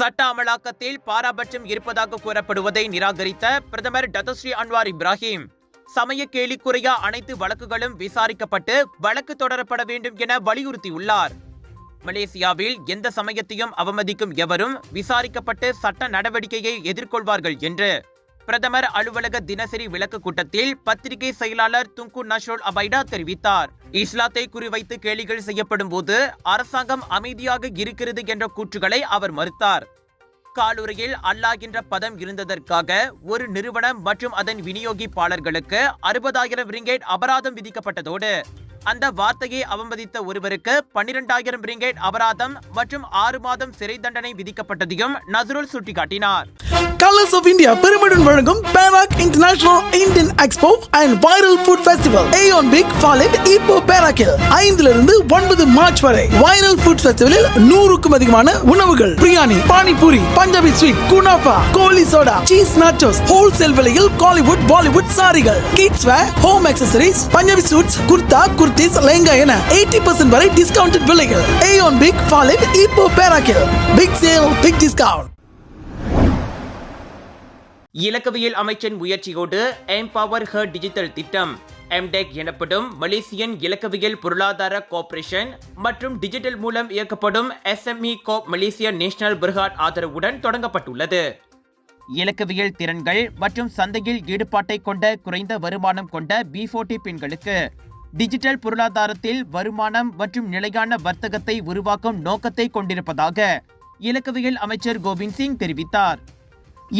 சட்ட அமலாக்கத்தில் பாராபட்சம் இருப்பதாக கூறப்படுவதை நிராகரித்த பிரதமர் டத்தோஸ்ரீ அன்வார் இப்ராஹிம், சமய கேலிக்குறைய அனைத்து வழக்குகளும் விசாரிக்கப்பட்டு வழக்கு தொடரப்பட வேண்டும் என வலியுறுத்தியுள்ளார். மலேசியாவில் எந்த சமயத்தையும் அவமதிக்கும் எவரும் விசாரிக்கப்பட்டு சட்ட நடவடிக்கையை எதிர்கொள்வார்கள் என்று பிரதமர் அலுவலக தினசரி விளக்கு கூட்டத்தில் பத்திரிகை செயலாளர் துங்கு நஷ்ரோல் அபைடா தெரிவித்தார். இஸ்லாத்தை குறிவைத்து கேலிகள் செய்யப்படும் போது அரசாங்கம் அமைதியாக இருக்கிறது என்ற கூற்றுகளை அவர் மறுத்தார். காலுரையில் அல்லாஹ் என்ற பதம் இருந்ததற்காக ஒரு நிறுவனம் மற்றும் அதன் விநியோகிப்பாளர்களுக்கு 60,000 ரிங்கேட் அபராதம் விதிக்கப்பட்டதோடு அந்த வார்த்தையை அவமதித்த ஒருவருக்கு 12,000 ரிங்கேட் அபராதம் மற்றும் 6 மாதம் சிறை தண்டனை விதிக்கப்பட்டதையும் நஸ்ருல் சுட்டிக்காட்டினார். கலர்ஸ் ஆஃப் இந்தியா பெருமையுடன் வழங்கும் Perak international Indian expo and viral food festival AEON Big Falim Ipoh பேராக்கில் 5 இருந்து 9 மார்ச் வரை. வைரல் ஃபுட் ஃபெஸ்டிவலில் 100க்கும் அதிகமான உணவுகள், பிரியாணி, பானிபூரி, பஞ்சாபி ஸ்வீட், குனாஃபா, goli soda, cheese nachos, wholesale விலையில் காலிவுட் பாலிவுட் சாரிகள், kids wear, home accessories, Punjabi suits, kurta, kurtis, lehenga என 80% வரை டிஸ்கவுண்டட் விலைகள். ஏயோன் பிக் ஃபாலெண்ட் இப்போ பேராக்கில். Big sale, big discount. இலக்கவியல் அமைச்சின் முயற்சியோடு எம்பவர் ஹர் டிஜிட்டல் திட்டம் எம்டெக் எனப்படும் மலேசியன் இலக்கவியல் பொருளாதார கோஆபரேஷன் மற்றும் டிஜிட்டல் மூலம் இயக்கப்படும் SME Corp Malaysia National Berhad ஆதரவுடன் தொடங்கப்பட்டுள்ளது. இலக்கவியல் திறன்கள் மற்றும் சந்தையில் ஈடுபாட்டை கொண்ட குறைந்த வருமானம் கொண்ட B40 பெண்களுக்கு டிஜிட்டல் பொருளாதாரத்தில் வருமானம் மற்றும் நிலையான வர்த்தகத்தை உருவாக்கும் நோக்கத்தை கொண்டிருப்பதாக இலக்கவியல் அமைச்சர் கோவிந்த் சிங் தெரிவித்தார்.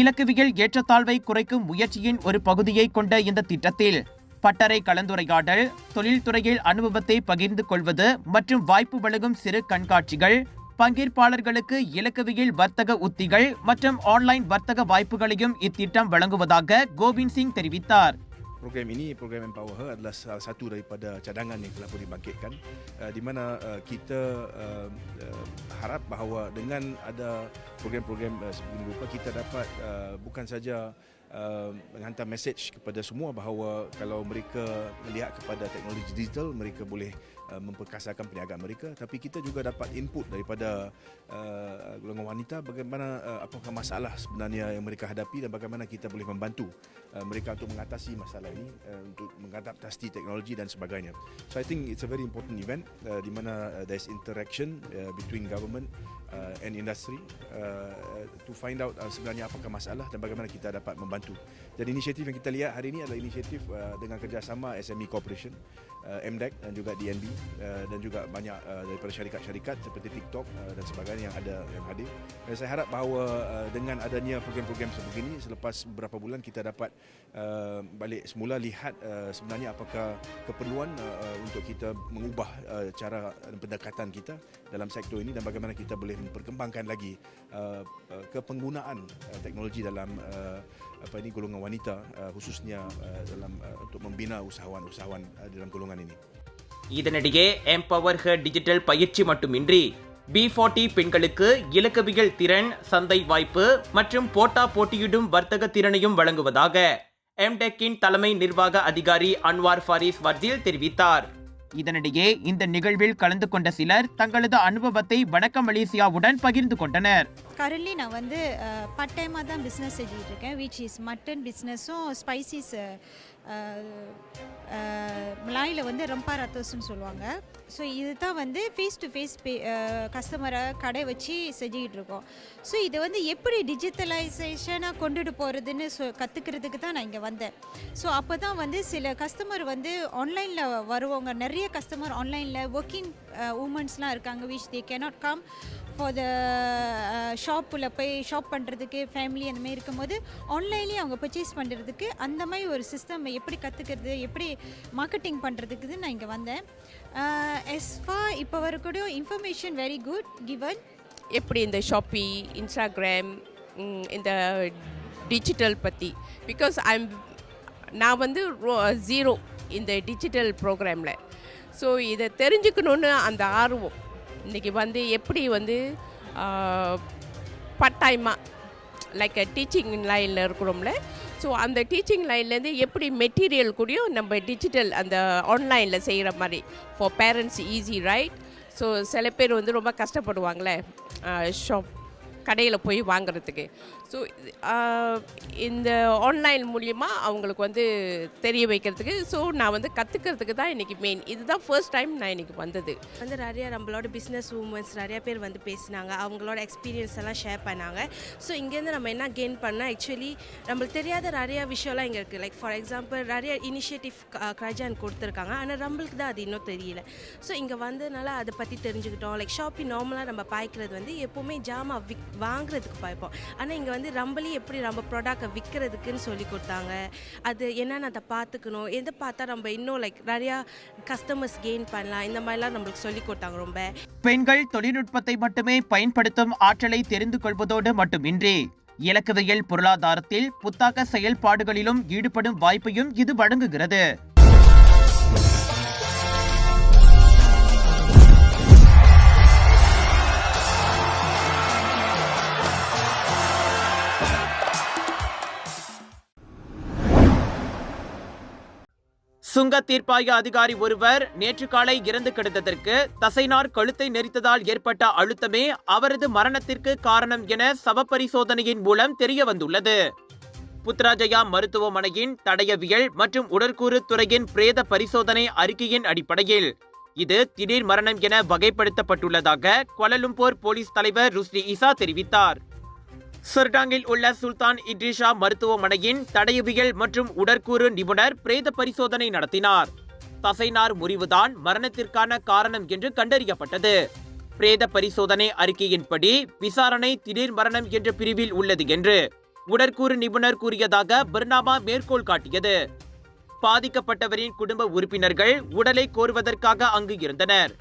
இலக்கவியல் ஏற்றத்தாழ்வை குறைக்கும் முயற்சியின் ஒரு பகுதியை கொண்ட இந்த திட்டத்தில் பட்டறை கலந்துரையாடல், தொழில்துறையில் அனுபவத்தை பகிர்ந்து கொள்வது மற்றும் வாய்ப்பு வழங்கும் சிறு கண்காட்சிகள், பங்கேற்பாளர்களுக்கு இலக்கவியல் வர்த்தக உத்திகள் மற்றும் ஆன்லைன் வர்த்தக வாய்ப்புகளையும் இத்திட்டம் வழங்குவதாக கோவிந்த் சிங் தெரிவித்தார். Program ini, program Empower Her adalah salah satu daripada cadangan yang telah pun dibangkitkan, di mana kita harap bahawa dengan ada program-program sebegini rupa kita dapat bukan saja menghantar mesej kepada semua bahawa kalau mereka melihat kepada teknologi digital mereka boleh memperkasakan perniagaan mereka, tapi kita juga dapat input daripada golongan wanita bagaimana apakah masalah sebenarnya yang mereka hadapi dan bagaimana kita boleh membantu mereka untuk mengatasi masalah ini, untuk mengadaptasi teknologi dan sebagainya. So I think it's a very important event di mana there's interaction between government and industry to find out sebenarnya apakah masalah dan bagaimana kita dapat membantu. Jadi inisiatif yang kita lihat hari ini adalah inisiatif dengan kerjasama SME Corporation, MDEC dan juga DNB dan juga banyak daripada syarikat-syarikat seperti TikTok dan sebagainya yang hadir. Dan saya harap bahawa dengan adanya program-program sebegini selepas beberapa bulan kita dapat balik semula lihat sebenarnya apakah keperluan untuk kita mengubah cara pendekatan kita dalam sektor ini dan bagaimana kita boleh memperkembangkan lagi kepenggunaan teknologi dalam golongan wanita khususnya dalam untuk membina usahawan-usahawan dalam golongan ini. இதனிடையே empower her digital பயிற்சி மட்டுமின்றி B40 பெண்களுக்கு இலக்கவியல் திறன், சந்தை வாய்ப்பு மற்றும் போட்டியிடும் வர்த்தக திறனையும் வழங்குவதாக எம்டெக்கின் தலைமை நிர்வாக அதிகாரி அன்வார் ஃபாரிஸ் வர்தில் தெரிவித்தார். இதனிடையே இந்த நிகழ்வில் கலந்து கொண்ட சிலர் தங்களது அனுபவத்தை வணக்கம் மலேசியாவுடன் பகிர்ந்து கொண்டனர். கரண்ட்லி நான் வந்து பார்ட் டைமாக தான் பிஸ்னஸ் செஞ்சுட்டு இருக்கேன், விச் இஸ் மட்டன் பிஸ்னஸும் ஸ்பைசிஸ், மலாயில் வந்து ரம்பா ரத்தோஸ்ன்னு சொல்லுவாங்க. ஸோ இது தான் வந்து ஃபேஸ் டு ஃபேஸ் கஸ்டமரை கடை வச்சு செஞ்சுக்கிட்டு இருக்கோம். ஸோ இதை வந்து எப்படி டிஜிட்டலைசேஷனாக கொண்டுட்டு போகிறதுன்னு கற்றுக்கிறதுக்கு தான் நான் இங்கே வந்தேன். ஸோ அப்போ தான் வந்து சில கஸ்டமர் வந்து ஆன்லைனில் வருவாங்க, நிறைய கஸ்டமர் ஆன்லைனில் ஒர்க்கிங் உமன்ஸ்லாம் இருக்காங்க, which they cannot come for the ஷாப்பில் போய் ஷாப் பண்ணுறதுக்கு, ஃபேமிலி அந்த மாதிரி இருக்கும்போது ஆன்லைன்லேயே அவங்க பர்ச்சேஸ் பண்ணுறதுக்கு அந்த மாதிரி ஒரு சிஸ்டம் எப்படி கற்றுக்கிறது, எப்படி மார்க்கெட்டிங் பண்ணுறதுக்கு நான் இங்கே வந்தேன். எஸ்ஃபா இப்போ வரக்கூடிய இன்ஃபர்மேஷன் வெரி குட் கிவன். எப்படி இந்த ஷாப்பி, இன்ஸ்டாகிராம், இந்த டிஜிட்டல் பற்றி, பிகாஸ் நான் வந்து ஜீரோ இந்த டிஜிட்டல் ப்ரோக்ராமில். ஸோ இதை தெரிஞ்சுக்கணுன்னு அந்த ஆர்வம் இன்றைக்கி வந்து எப்படி வந்து பார்ட் டைமாக லைக் டீச்சிங் லைனில் இருக்கிறோம்ல, ஸோ அந்த டீச்சிங் லைன்லேருந்து எப்படி மெட்டீரியல் கூடயும் நம்ம டிஜிட்டல் அந்த ஆன்லைனில் செய்கிற மாதிரி for parents easy right. So சில பேர் வந்து ரொம்ப கஷ்டப்படுவாங்களே கடையில் போய் வாங்குறதுக்கு. ஸோ இந்த ஆன்லைன் மூலிமா அவங்களுக்கு வந்து தெரிய வைக்கிறதுக்கு, ஸோ நான் வந்து கற்றுக்கிறதுக்கு தான் இன்றைக்கி மெயின். இதுதான் ஃபர்ஸ்ட் டைம் நான் இன்றைக்கி வந்தது. வந்து நிறையா நம்மளோட பிஸ்னஸ் உமன்ஸ் நிறையா பேர் வந்து பேசினாங்க, அவங்களோட எக்ஸ்பீரியன்ஸ் எல்லாம் ஷேர் பண்ணாங்க. ஸோ இங்கேருந்து நம்ம என்ன கெயின் பண்ணால், ஆக்சுவலி நம்மளுக்கு தெரியாத நிறையா விஷயம்லாம் இங்கே இருக்குது. லைக் ஃபார் எக்ஸாம்பிள் நிறைய இனிஷியேட்டிவ் கிரஜான் கொடுத்துருக்காங்க, ஆனால் நம்மளுக்கு தான் அது இன்னும் தெரியல. ஸோ இங்கே வந்ததுனால அதை பற்றி தெரிஞ்சுக்கிட்டோம். லைக் ஷாப்பிங் நார்மலாக நம்ம பாய்க்கிறது வந்து எப்போவுமே ஜாமா வாங்குறதுக்கு பாய்ப்போம், ஆனால் இங்கே வந்து ரம்பலி எப்படி நம்ம ப்ராடக்டை விற்கிறதுக்குன்னு சொல்லி கொடுத்தாங்க. அது என்னென்னு அதை பார்த்துக்கணும், எதை பார்த்தா நம்ம இன்னும் லைக் நிறையா கஸ்டமர்ஸ் கெயின் பண்ணலாம், இந்த மாதிரிலாம் நம்மளுக்கு சொல்லி கொடுத்தாங்க. ரொம்ப பெண்கள் தொழில்நுட்பத்தை மட்டுமே பயன்படுத்தும் ஆற்றலை தெரிந்து கொள்வதோடு மட்டுமின்றி இலக்கவியல் பொருளாதாரத்தில் புத்தாக்க செயல்பாடுகளிலும் ஈடுபடும் வாய்ப்பையும் இது வழங்குகிறது. சுங்க தீர்ப்பாய அதிகாரி ஒருவர் நேற்று காலை இறந்து கிடந்ததற்கு தசைநார் கழுத்தை நெரித்ததால் ஏற்பட்ட அழுத்தமே அவரது மரணத்திற்கு காரணம் என சவ பரிசோதனையின் மூலம் தெரிய வந்துள்ளது. புத்ராஜயா மருத்துவமனையின் தடயவியல் மற்றும் உடற்கூறு துறையின் பிரேத பரிசோதனை அறிக்கையின் அடிப்படையில் இது திடீர் மரணம் என வகைப்படுத்தப்பட்டுள்ளதாக கோலாலம்பூர் போலீஸ் தலைவர் ருஸ்டி ஈசா தெரிவித்தார். சர்டாங்கில் உள்ள சுல்தான் இட்ரிஷா மருத்துவமனையின் தடயவியல் மற்றும் உடற்கூறு நிபுணர் பிரேத பரிசோதனை நடத்தினார். தசைநார் முறிவுதான் மரணத்திற்கான காரணம் என்று கண்டறியப்பட்டது. பிரேத பரிசோதனை அறிக்கையின்படி விசாரணை திடீர் மரணம் என்ற பிரிவில் உள்ளது என்று உடற்கூறு நிபுணர் கூறியதாக பர்னாமா மேற்கோள் காட்டியது. பாதிக்கப்பட்டவரின் குடும்ப உறுப்பினர்கள் உடலை கோருவதற்காக அங்கு இருந்தனர்.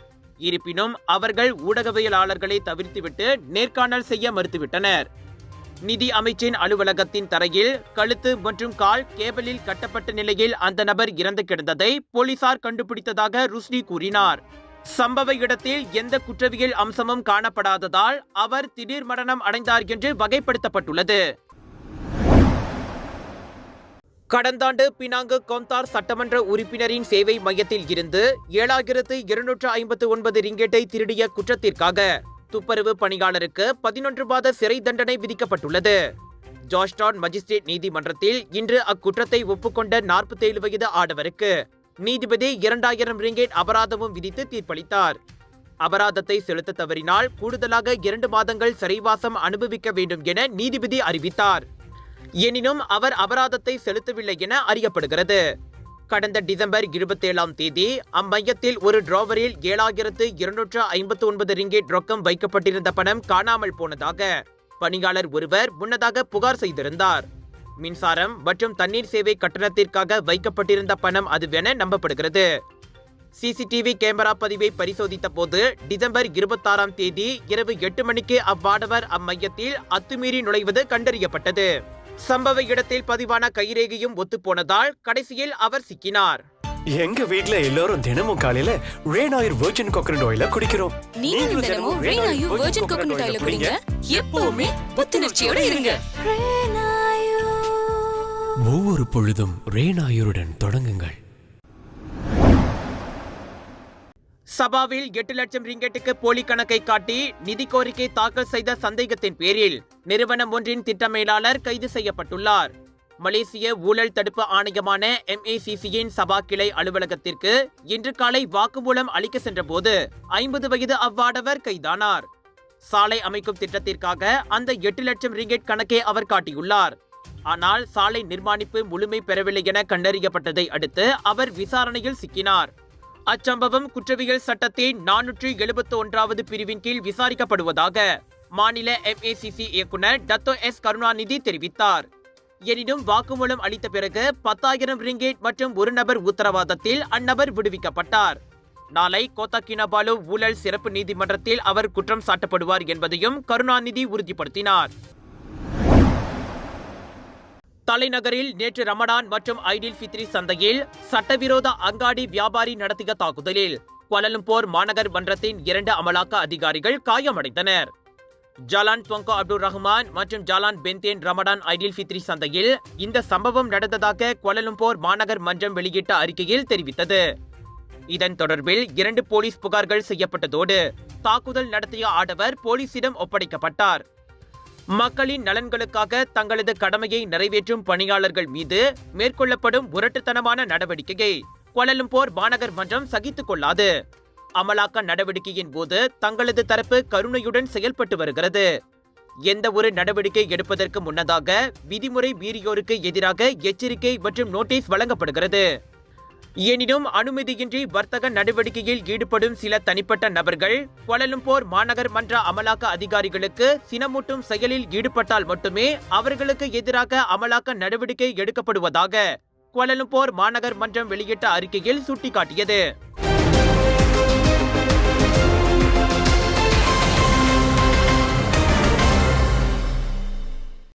இருப்பினும் அவர்கள் ஊடகவியலாளர்களை தவிர்த்துவிட்டு நேர்காணல் செய்ய மறுத்துவிட்டனர். நிதி அமைச்சின் அலுவலகத்தின் தரையில் கழுத்து மற்றும் கால் கேபிளில் கட்டப்பட்ட நிலையில் அந்த நபர் இறந்து கிடந்ததை போலீசார் கண்டுபிடித்ததாக ருஸ்டி கூறினார். சம்பவ இடத்தில் எந்த குற்றவியல் அம்சமும் காணப்படாததால் அவர் திடீர் மரணம் அடைந்தார் என்று வகைப்படுத்தப்பட்டுள்ளது. கடந்த ஆண்டு பினாங்கு கோந்தார் சட்டமன்ற உறுப்பினரின் சேவை மையத்தில் இருந்து 7,259 ரிங்கெட்டை திருடிய குற்றத்திற்காக துப்புரவு பணியாளருக்கு 11 மாத சிறை தண்டனை விதிக்கப்பட்டுள்ளது. ஜார்ஜ்டவுன் மஜிஸ்ட்ரேட் நீதிமன்றத்தில் இன்று அக்குற்றத்தை ஒப்புக்கொண்ட 47 வயது ஆடவருக்கு நீதிபதி 2,000 ரிங்கெட் அபராதமும் விதித்து தீர்ப்பளித்தார். அபராதத்தை செலுத்த தவறினால் கூடுதலாக 2 மாதங்கள் சிறைவாசம் அனுபவிக்க வேண்டும் என நீதிபதி அறிவித்தார். எனினும் அவர் அபராதத்தை செலுத்தவில்லை என அறியப்படுகிறது. கடந்த டிசம்பர் 27ஆம் தேதி அம்மையத்தில் ஒரு டிராவரில் 7,259 ரிங்கெட் ரொக்கம் வைக்கப்பட்டிருந்த பணம் காணாமல் போனதாக பணியாளர் ஒருவர் முன்னதாக புகார் செய்திருந்தார். மின்சாரம் மற்றும் தண்ணீர் சேவை கட்டணத்திற்காக வைக்கப்பட்டிருந்த பணம் அதுவென நம்பப்படுகிறது. சிசிடிவி கேமரா பதிவை பரிசோதித்த போது டிசம்பர் 26ஆம் தேதி இரவு 8 மணிக்கு அவ்வாடவர் அம்மையத்தில் அத்துமீறி நுழைவது கண்டறியப்பட்டது. சம்பவ இடத்தில் பதிவான கைரேகையும் ஒத்துப்போனதால் கடைசியில் அவர் சிக்கினார். எங்க வீட்ல எல்லாரும் தினமும் காலையில ரெயின் ஆயில் வெர்ஜின் கோகனட் ஆயில குடிக்கிறோம். நீங்களும் தினமும் ரெயின் ஆயில் வெர்ஜின் கோகனட் ஆயில குடிங்க. எப்பவுமே புத்துணர்ச்சியோட இருங்க. ஒவ்வொரு பொழுதும் ரெயின் ஆயிலுடன் தொடங்குங்கள். சபாவில் 8 லட்சம் ரிங்கெட்டுக்கு போலி கணக்கை காட்டி நிதி கோரிக்கை தாக்கல் செய்த சந்தேகத்தின் பேரில் நிறுவனம் ஒன்றின் திட்ட மேலாளர் கைது செய்யப்பட்டுள்ளார். மலேசிய ஊழல் தடுப்பு ஆணையமான MACCயின் சபா கிளை அலுவலகத்திற்கு இன்று காலை வாக்குமூலம் அளிக்க சென்றபோது 50 வயது அவ்வாடவர் கைதானார். சாலை அமைக்கும் திட்டத்திற்காக அந்த 8 லட்சம் ரிங்கெட் கணக்கை அவர் காட்டியுள்ளார். ஆனால் சாலை நிர்மாணிப்பு முழுமை பெறவில்லை என கண்டறியப்பட்டதை அடுத்து அவர் விசாரணையில் சிக்கினார். அச்சம்பவம் குற்றவியல் சட்டத்தின் 471வது பிரிவின் கீழ் விசாரிக்கப்படுவதாக மாநில MACC இயக்குனர் டத்தோ எஸ் கருணாநிதி தெரிவித்தார். எனினும் வாக்குமூலம் அளித்த பிறகு 10,000 ரிங்கெட் மற்றும் ஒரு நபர் உத்தரவாதத்தில் அந்நபர் விடுவிக்கப்பட்டார். நாளை கோத்தாகினாபாலு ஊழல் சிறப்பு நீதிமன்றத்தில் அவர் குற்றம் சாட்டப்படுவார் என்பதையும் கருணாநிதி உறுதிப்படுத்தினார். தலைநகரில் நேற்று ரமடான் மற்றும் ஐடில் ஃபித்ரி சந்தையில் சட்டவிரோத அங்காடி வியாபாரி நடத்திய தாக்குதலில் கோலாலம்பூர் மாநகர் மன்றத்தின் 2 அமலாக்க அதிகாரிகள் காயமடைந்தனர். ஜாலான் துவங்கோ அப்துல் ரஹ்மான் மற்றும் ஜாலான் பென்தேன் ரமடான் ஐடில் ஃபித்ரி சந்தையில் இந்த சம்பவம் நடந்ததாக கோலாலம்பூர் மாநகர் மன்றம் வெளியிட்ட அறிக்கையில் தெரிவித்தது. இதன் தொடர்பில் 2 போலீஸ் புகார்கள் செய்யப்பட்டதோடு தாக்குதல் நடத்திய ஆடவர் போலீசிடம் ஒப்படைக்கப்பட்டார். மக்களின் நலன்களுக்காக தங்களது கடமையை நிறைவேற்றும் பணியாளர்கள் மீது மேற்கொள்ளப்படும் முரட்டுத்தனமான நடவடிக்கையை கோலாலம்பூர் மாநகர் மன்றம் சகித்துக் கொள்ளாது. அமலாக்க நடவடிக்கையின் போது தங்களது தரப்பு கருணையுடன் செயல்பட்டு வருகிறது. எந்த ஒரு நடவடிக்கை எடுப்பதற்கு முன்னதாக விதிமுறை மீறியோருக்கு எதிராக எச்சரிக்கை மற்றும் நோட்டீஸ் வழங்கப்படுகிறது. எனினும் அனுமதியின்றி வர்த்தக நடவடிக்கையில் ஈடுபடும் சில தனிப்பட்ட நபர்கள் கோலாலம்பூர் மாநகர் மன்ற அமலாக்க அதிகாரிகளுக்கு சினமூட்டும் செயலில் ஈடுபட்டால் மட்டுமே அவர்களுக்கு எதிராக அமலாக்க நடவடிக்கை எடுக்கப்படுவதாக கோலாலம்பூர் மாநகர் மன்றம் வெளியிட்ட அறிக்கையில் சுட்டிக்காட்டியது.